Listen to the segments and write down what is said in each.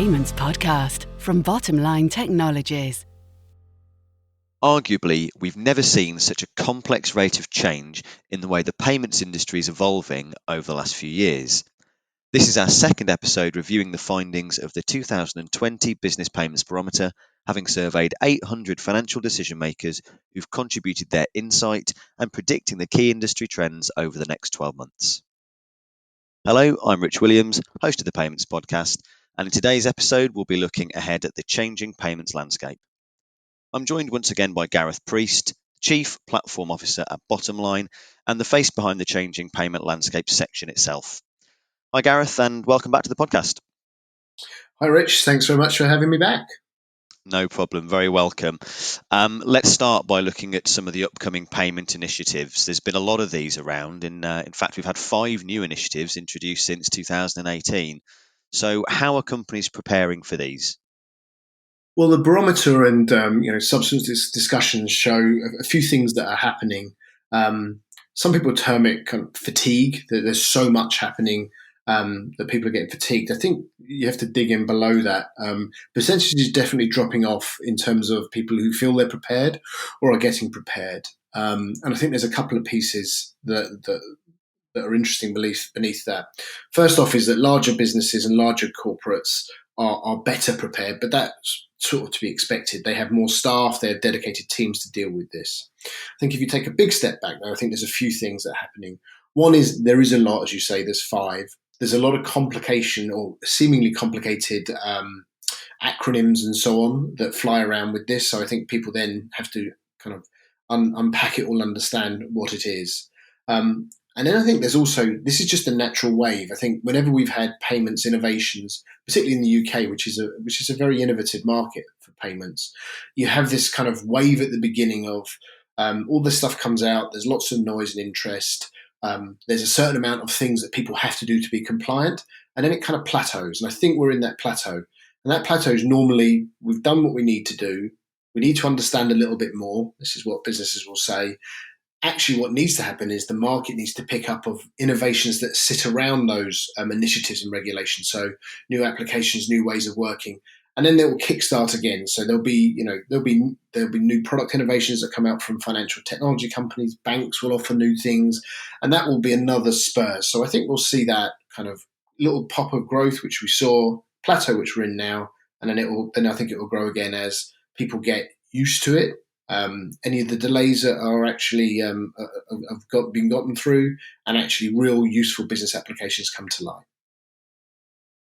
Payments podcast from Bottomline Technologies. Arguably, we've never seen such a complex rate of change in the way the payments industry is evolving over the last few years. This is our second episode reviewing the findings of the 2020 Business Payments Barometer, having surveyed 800 financial decision makers who've contributed their insight and predicting the key industry trends over the next 12 months. Hello, I'm Rich Williams, host of the Payments Podcast, and in today's episode we'll be looking ahead at the changing payments landscape. I'm joined once again by Gareth Priest, Chief Platform Officer at Bottomline and the face behind the changing payment landscape section itself. Hi Gareth, and welcome back to the podcast. Hi Rich, thanks very much for having me back. No problem, very welcome. Let's start by looking at some of the upcoming payment initiatives. There's been a lot of these around, and in fact we've had 5 new initiatives introduced since 2018. So how are companies preparing for these? Well, the barometer and subsequent discussions show a few things that are happening. Some people term it kind of fatigue, that there's so much happening that people are getting fatigued. I think you have to dig in below that. Percentage is definitely dropping off in terms of people who feel they're prepared or are getting prepared. And I think there's a couple of pieces that are interesting beneath that. First off is that larger businesses and larger corporates are better prepared, but that's sort of to be expected. They have more staff, they have dedicated teams to deal with this. I think if you take a big step back now, I think there's a few things that are happening. One is there is a lot, as you say, there's 5. There's a lot of complication or seemingly complicated acronyms and so on that fly around with this. So I think people then have to kind of unpack it all, understand what it is. And then I think there's also, this is just a natural wave. I think whenever we've had payments innovations, particularly in the UK, which is a very innovative market for payments, you have this kind of wave at the beginning of all this stuff comes out. There's lots of noise and interest. There's a certain amount of things that people have to do to be compliant, and then it kind of plateaus. And I think we're in that plateau. And that plateau is normally, we've done what we need to do. We need to understand a little bit more. This is what businesses will say. Actually, what needs to happen is the market needs to pick up of innovations that sit around those initiatives and regulations. So new applications, new ways of working, and then they will kickstart again. So there'll be new product innovations that come out from financial technology companies. Banks will offer new things, and that will be another spur. So I think we'll see that kind of little pop of growth, which we saw, plateau, which we're in now, and then I think it will grow again as people get used to it. Any of the delays that are actually been gotten through, and actually real useful business applications come to light.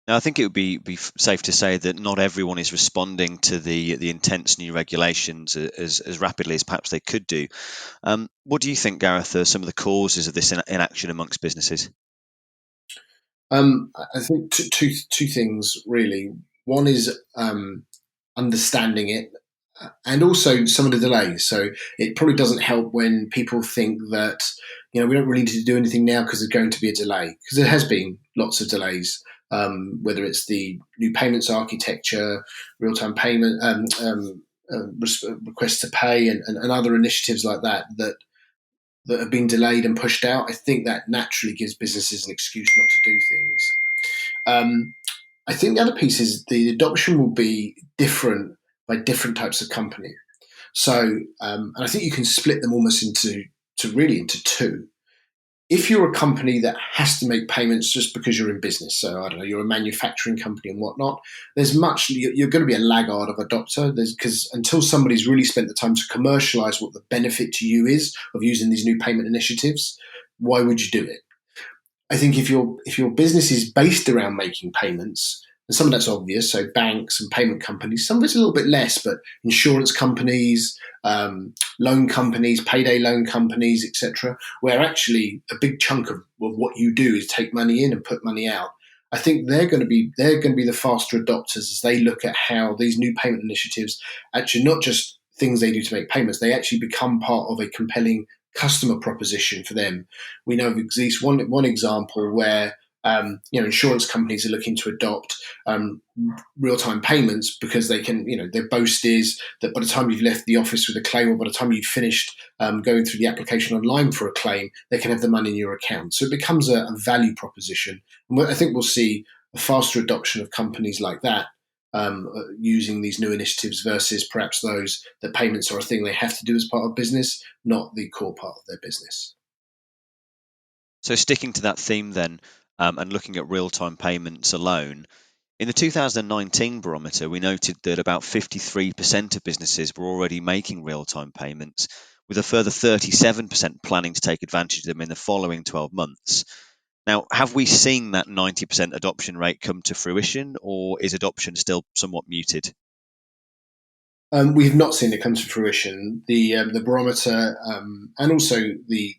Now, I think it would be safe to say that not everyone is responding to the intense new regulations as rapidly as perhaps they could do. What do you think, Gareth, are some of the causes of this inaction amongst businesses? I think two things really. One is understanding it, and also some of the delays. So it probably doesn't help when people think that, we don't really need to do anything now because there's going to be a delay, because there has been lots of delays, whether it's the new payments architecture, real-time payment, request to pay, and other initiatives like that have been delayed and pushed out. I think that naturally gives businesses an excuse not to do things. I think the other piece is the adoption will be different by different types of company. So, and I think you can split them almost into 2. If you're a company that has to make payments just because you're in business, so I don't know, you're a manufacturing company and whatnot, you're going to be a laggard of adopter, because until somebody's really spent the time to commercialize what the benefit to you is of using these new payment initiatives, why would you do it? I think if your business is based around making payments, and some of that's obvious, so banks and payment companies, some of it's a little bit less, but insurance companies, loan companies, payday loan companies, etc., where actually a big chunk of what you do is take money in and put money out. I think they're going to be the faster adopters as they look at how these new payment initiatives actually not just things they do to make payments, they actually become part of a compelling customer proposition for them. We know of at least one example where insurance companies are looking to adopt real-time payments because they can, their boast is that by the time you've left the office with a claim, or by the time you've finished going through the application online for a claim, they can have the money in your account. So it becomes a value proposition. And I think we'll see a faster adoption of companies like that using these new initiatives versus perhaps those that payments are a thing they have to do as part of business, not the core part of their business. So sticking to that theme then, and looking at real-time payments alone, in the 2019 barometer, we noted that about 53% of businesses were already making real-time payments, with a further 37% planning to take advantage of them in the following 12 months. Now, have we seen that 90% adoption rate come to fruition, or is adoption still somewhat muted? We have not seen it come to fruition. The barometer and also the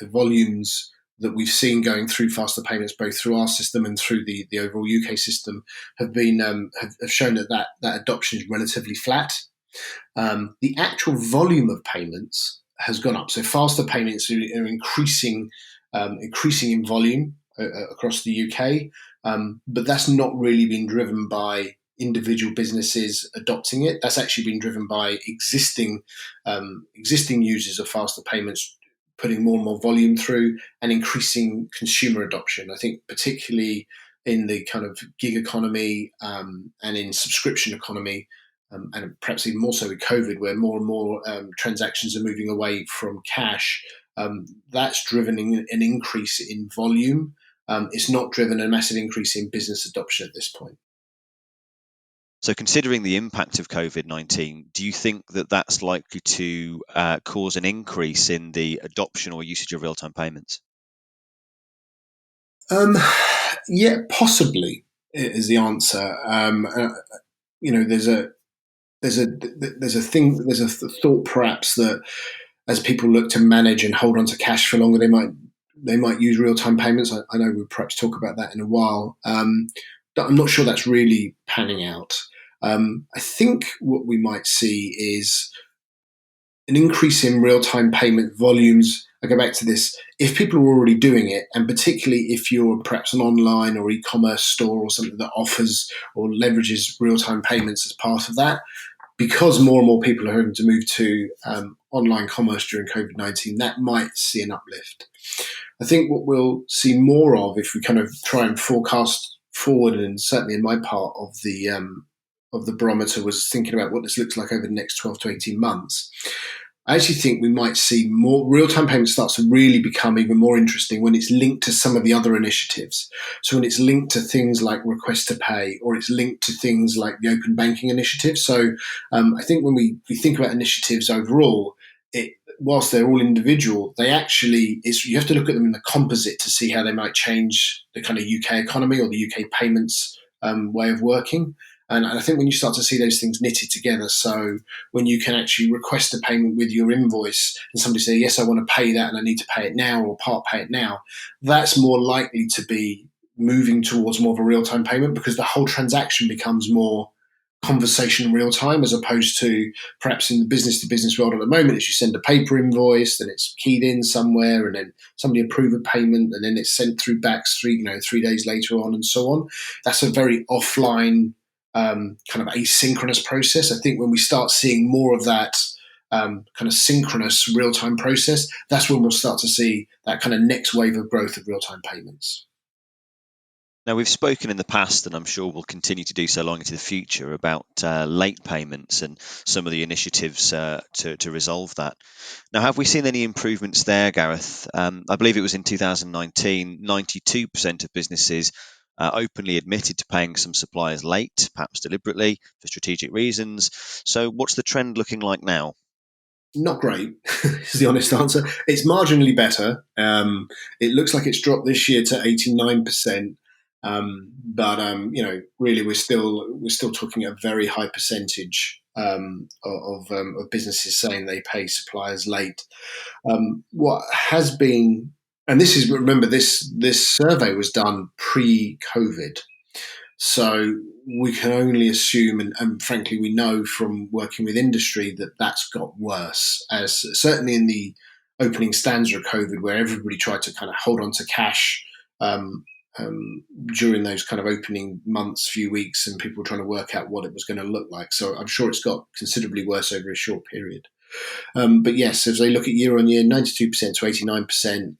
volumes that we've seen going through faster payments, both through our system and through the overall UK system, have been have shown that adoption is relatively flat. The actual volume of payments has gone up, so faster payments are increasing in volume across the UK, but that's not really been driven by individual businesses adopting it. That's actually been driven by existing users of faster payments putting more and more volume through and increasing consumer adoption. I think particularly in the kind of gig economy and in subscription economy, and perhaps even more so with COVID, where more and more transactions are moving away from cash, that's driven an increase in volume. It's not driven a massive increase in business adoption at this point. So considering the impact of COVID-19, do you think that that's likely to cause an increase in the adoption or usage of real-time payments? Yeah, possibly is the answer. There's a thought perhaps that as people look to manage and hold on to cash for longer, they might use real-time payments. I know we'll perhaps talk about that in a while. I'm not sure that's really panning out. I think what we might see is an increase in real-time payment volumes. I go back to this. If people are already doing it, and particularly if you're perhaps an online or e-commerce store or something that offers or leverages real-time payments as part of that, because more and more people are having to move to online commerce during COVID-19, that might see an uplift. I think what we'll see more of, if we kind of try and forecast forward, and certainly in my part of the barometer was thinking about what this looks like over the next 12 to 18 months, I actually think we might see more real-time payment starts to really become even more interesting when it's linked to some of the other initiatives. So when it's linked to things like request to pay, or it's linked to things like the open banking initiative. So I think when we think about initiatives overall, whilst they're all individual, you have to look at them in the composite to see how they might change the kind of UK economy or the UK payments way of working. And I think when you start to see those things knitted together, so when you can actually request a payment with your invoice and somebody say, yes, I want to pay that and I need to pay it now, or part pay it now, that's more likely to be moving towards more of a real-time payment, because the whole transaction becomes more conversation real time, as opposed to perhaps in the business to business world at the moment, is you send a paper invoice, then it's keyed in somewhere, and then somebody approve a payment, and then it's sent through backs 3 days later on, and so on. That's a very offline kind of asynchronous process. I think when we start seeing more of that kind of synchronous real-time process, that's when we'll start to see that kind of next wave of growth of real-time payments. Now, we've spoken in the past, and I'm sure we'll continue to do so long into the future, about late payments and some of the initiatives to resolve that. Now, have we seen any improvements there, Gareth? I believe it was in 2019, 92% of businesses openly admitted to paying some suppliers late, perhaps deliberately, for strategic reasons. So what's the trend looking like now? Not great, is the honest answer. It's marginally better. It looks like it's dropped this year to 89%. But really, we're still talking a very high percentage of businesses saying they pay suppliers late. What has been, and this is, remember, this survey was done pre-COVID, so we can only assume, and frankly, we know from working with industry that that's got worse. As certainly in the opening stanza of COVID, where everybody tried to kind of hold on to cash. During those kind of opening months, few weeks, and people were trying to work out what it was going to look like. So I'm sure it's got considerably worse over a short period. But yes, as they look at year on year, 92% to 89%,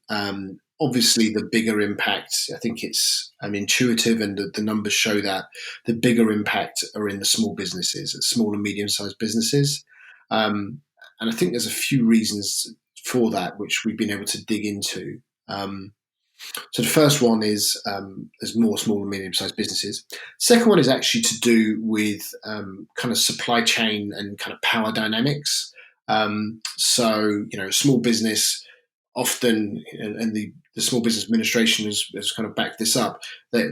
Obviously, the bigger impact, I think it's intuitive, and the numbers show that the bigger impact are in the small businesses, small and medium-sized businesses. And I think there's a few reasons for that, which we've been able to dig into. So the first one is there's more small and medium-sized businesses. Second one is actually to do with kind of supply chain and kind of power dynamics. A small business often, and the Small Business Administration has kind of backed this up. They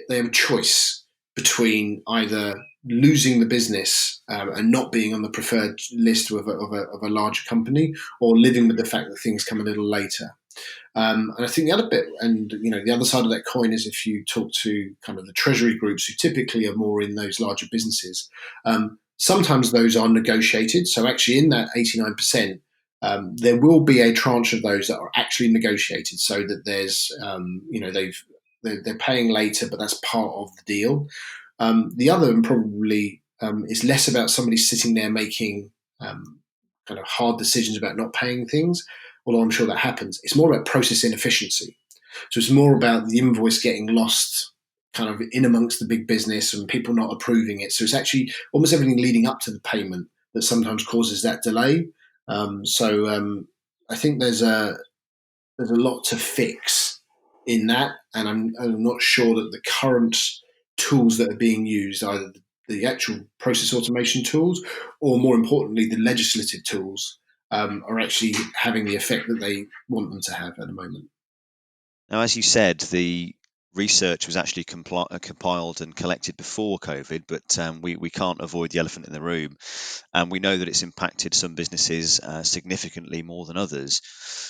have a choice between either losing the business and not being on the preferred list of a larger company, or living with the fact that things come a little later. And I think the other bit, and the other side of that coin, is if you talk to kind of the treasury groups who typically are more in those larger businesses, sometimes those are negotiated. So actually, in that 89%, there will be a tranche of those that are actually negotiated, so that there's they're paying later, but that's part of the deal. The other, and probably, is less about somebody sitting there making kind of hard decisions about not paying things, although I'm sure that happens. It's more about process inefficiency. So it's more about the invoice getting lost kind of in amongst the big business and people not approving it. So it's actually almost everything leading up to the payment that sometimes causes that delay. I think there's a lot to fix in that, and I'm not sure that the current tools that are being used, either the actual process automation tools or, more importantly, the legislative tools, are actually having the effect that they want them to have at the moment. Now, as you said, the research was actually compiled and collected before COVID, but we can't avoid the elephant in the room. And we know that it's impacted some businesses significantly more than others.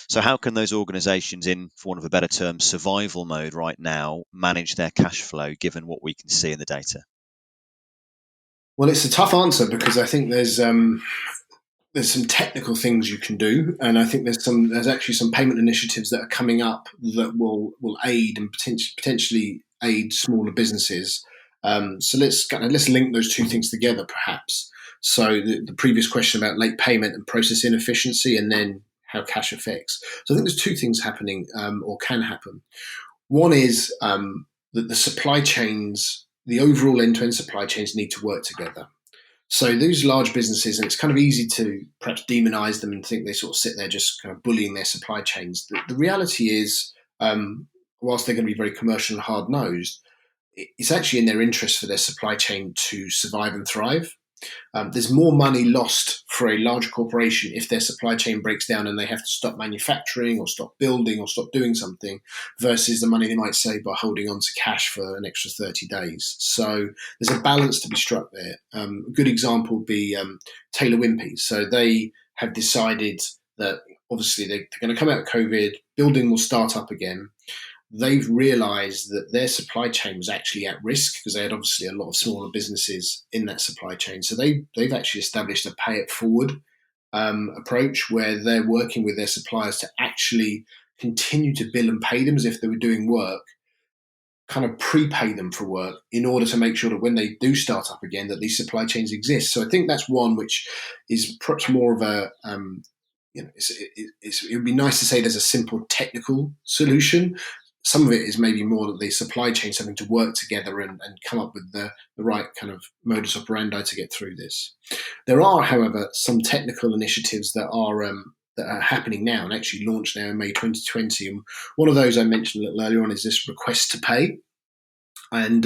So how can those organisations, in, for want of a better term, survival mode right now, manage their cash flow, given what we can see in the data? Well, it's a tough answer, because I think there's some technical things you can do, and I think there's actually some payment initiatives that are coming up that will aid and potentially aid smaller businesses. So let's link those two things together, perhaps. So the previous question about late payment and process inefficiency, and then how cash affects. So I think there's two things happening, or can happen. One is that the supply chains, the overall end-to-end supply chains, need to work together. So those large businesses, and it's kind of easy to perhaps demonize them and think they sort of sit there just kind of bullying their supply chains. The reality is, whilst they're going to be very commercial and hard-nosed, it's actually in their interest for their supply chain to survive and thrive. There's more money lost for a large corporation if their supply chain breaks down and they have to stop manufacturing or stop building or stop doing something, versus the money they might save by holding on to cash for an extra 30 days. So there's a balance to be struck there. A good example would be Taylor Wimpey. So they have decided that obviously they're going to come out of COVID, building will start up again. They've realized that their supply chain was actually at risk, because they had obviously a lot of smaller businesses in that supply chain. So they've actually established a pay it forward approach, where they're working with their suppliers to actually continue to bill and pay them as if they were doing work, kind of prepay them for work, in order to make sure that when they do start up again, that these supply chains exist. So I think that's one which is perhaps more of a it would be nice to say there's a simple technical solution. Some of it is maybe more that the supply chain's having to work together and come up with the right kind of modus operandi to get through this. There are, however, some technical initiatives that are happening now, and actually launched now in May 2020. And one of those I mentioned a little earlier on is this request to pay. And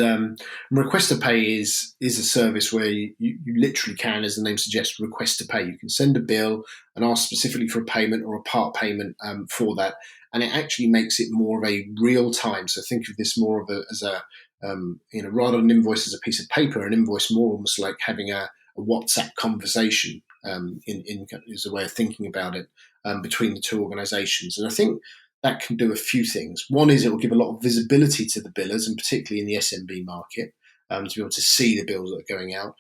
request to pay is a service where you literally can, as the name suggests, request to pay. You can send a bill and ask specifically for a payment or a part payment for that, and it actually makes it more of a real time. So think of this more of as a rather than an invoice as a piece of paper, an invoice more almost like having a WhatsApp conversation. Is a way of thinking about it between the two organisations, and I think that can do a few things. One is it will give a lot of visibility to the billers, and particularly in the SMB market, to be able to see the bills that are going out.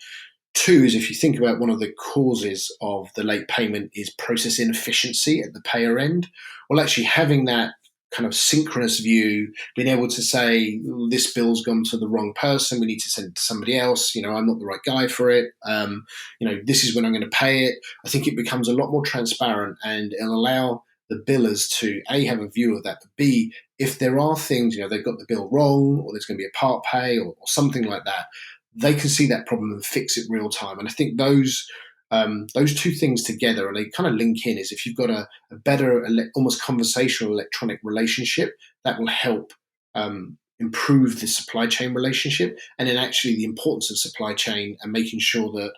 Two is, if you think about one of the causes of the late payment is process inefficiency at the payer end. Well, actually having that kind of synchronous view, being able to say, this bill's gone to the wrong person, we need to send it to somebody else, I'm not the right guy for it, this is when I'm going to pay it. I think it becomes a lot more transparent, and it'll allow the billers to A, have a view of that, but B, if there are things, they've got the bill wrong, or there's going to be a part pay or something like that, they can see that problem and fix it real time. And I think those two things together, and they kind of link in, is if you've got a better, almost conversational electronic relationship, that will help improve the supply chain relationship. And then actually the importance of supply chain and making sure that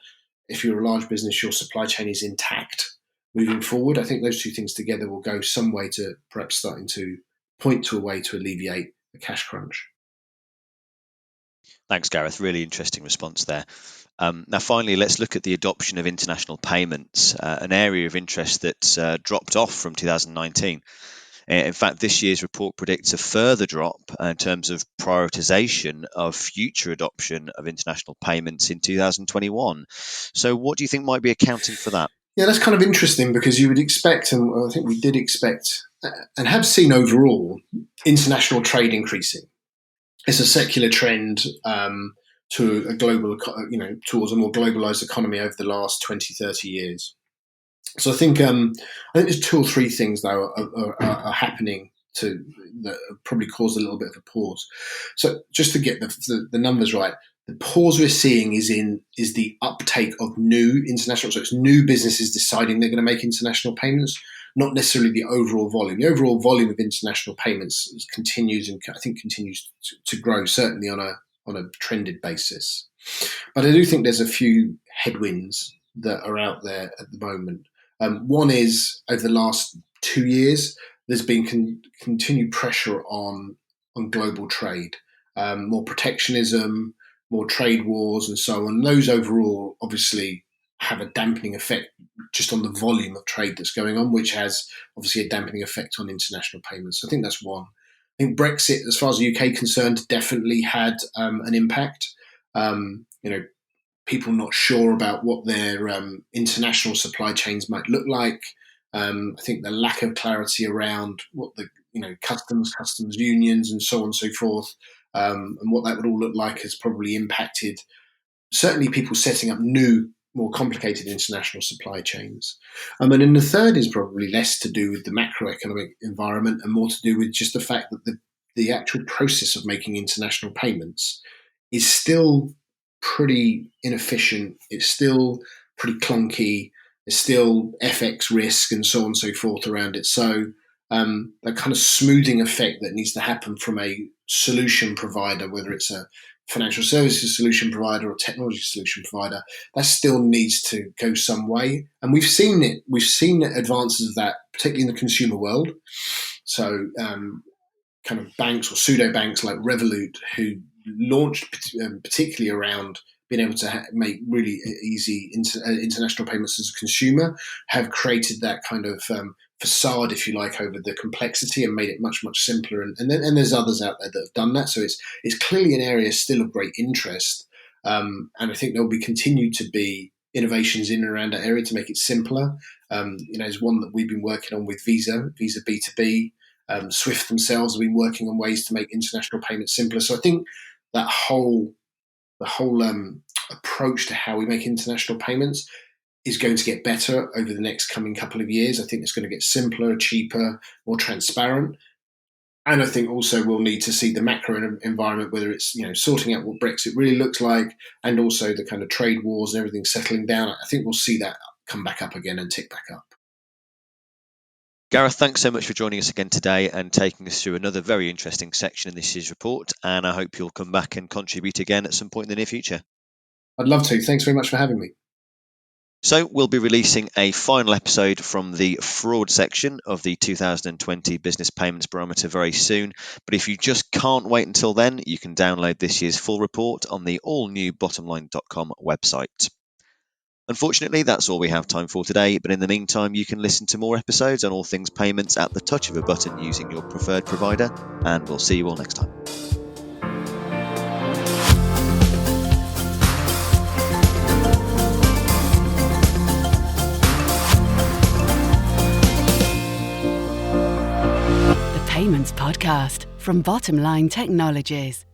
if you're a large business, your supply chain is intact moving forward. I think those two things together will go some way to perhaps starting to point to a way to alleviate the cash crunch. Thanks, Gareth. Really interesting response there. Now, finally, let's look at the adoption of international payments, an area of interest that's dropped off from 2019. In fact, this year's report predicts a further drop in terms of prioritization of future adoption of international payments in 2021. So what do you think might be accounting for that? Yeah, that's kind of interesting, because you would expect, and I think we did expect and have seen overall, international trade increasing. It's a secular trend to a global, towards a more globalized economy over the last 20, 30 years. So I think there's two or three things, though, are happening that probably caused a little bit of a pause. So just to get the numbers right, the pause we're seeing is the uptake of new international. So it's new businesses deciding they're going to make international payments, not necessarily the overall volume. The overall volume of international payments continues, and I think continues to grow, certainly on a trended basis. But I do think there's a few headwinds that are out there at the moment. One is, over the last 2 years, there's been continued pressure on global trade, more protectionism, more trade wars, and so on. Those overall obviously have a dampening effect just on the volume of trade that's going on, which has obviously a dampening effect on international payments. So I think that's one. I think Brexit, as far as the UK concerned, definitely had an impact. People not sure about what their international supply chains might look like. I think the lack of clarity around what the customs unions and so on and so forth, and what that would all look like, has probably impacted certainly people setting up new, more complicated international supply chains. And then the third is probably less to do with the macroeconomic environment and more to do with just the fact that the actual process of making international payments is still pretty inefficient. It's still pretty clunky. There's still FX risk and so on and so forth around it. So that kind of smoothing effect that needs to happen from a solution provider, whether it's a financial services solution provider or technology solution provider, that still needs to go some way. And we've seen it. We've seen advances of that, particularly in the consumer world. So kind of banks or pseudo banks like Revolut, who launched particularly around being able to make really easy international payments as a consumer, have created that kind of facade, if you like, over the complexity and made it much, much simpler. And there's others out there that have done that. So it's clearly an area still of great interest. And I think there will be continued to be innovations in and around that area to make it simpler. There's one that we've been working on with Visa B2B. Swift themselves have been working on ways to make international payments simpler. So I think that the whole approach to how we make international payments is going to get better over the next coming couple of years. I think it's going to get simpler, cheaper, more transparent. And I think also we'll need to see the macro environment, whether it's sorting out what Brexit really looks like, and also the kind of trade wars and everything settling down. I think we'll see that come back up again and tick back up. Gareth, thanks so much for joining us again today and taking us through another very interesting section in this year's report. And I hope you'll come back and contribute again at some point in the near future. I'd love to. Thanks very much for having me. So we'll be releasing a final episode from the fraud section of the 2020 Business Payments Barometer very soon. But if you just can't wait until then, you can download this year's full report on the all-new bottomline.com website. Unfortunately, that's all we have time for today, but in the meantime, you can listen to more episodes on all things payments at the touch of a button using your preferred provider, and we'll see you all next time. The Payments Podcast from Bottomline Technologies.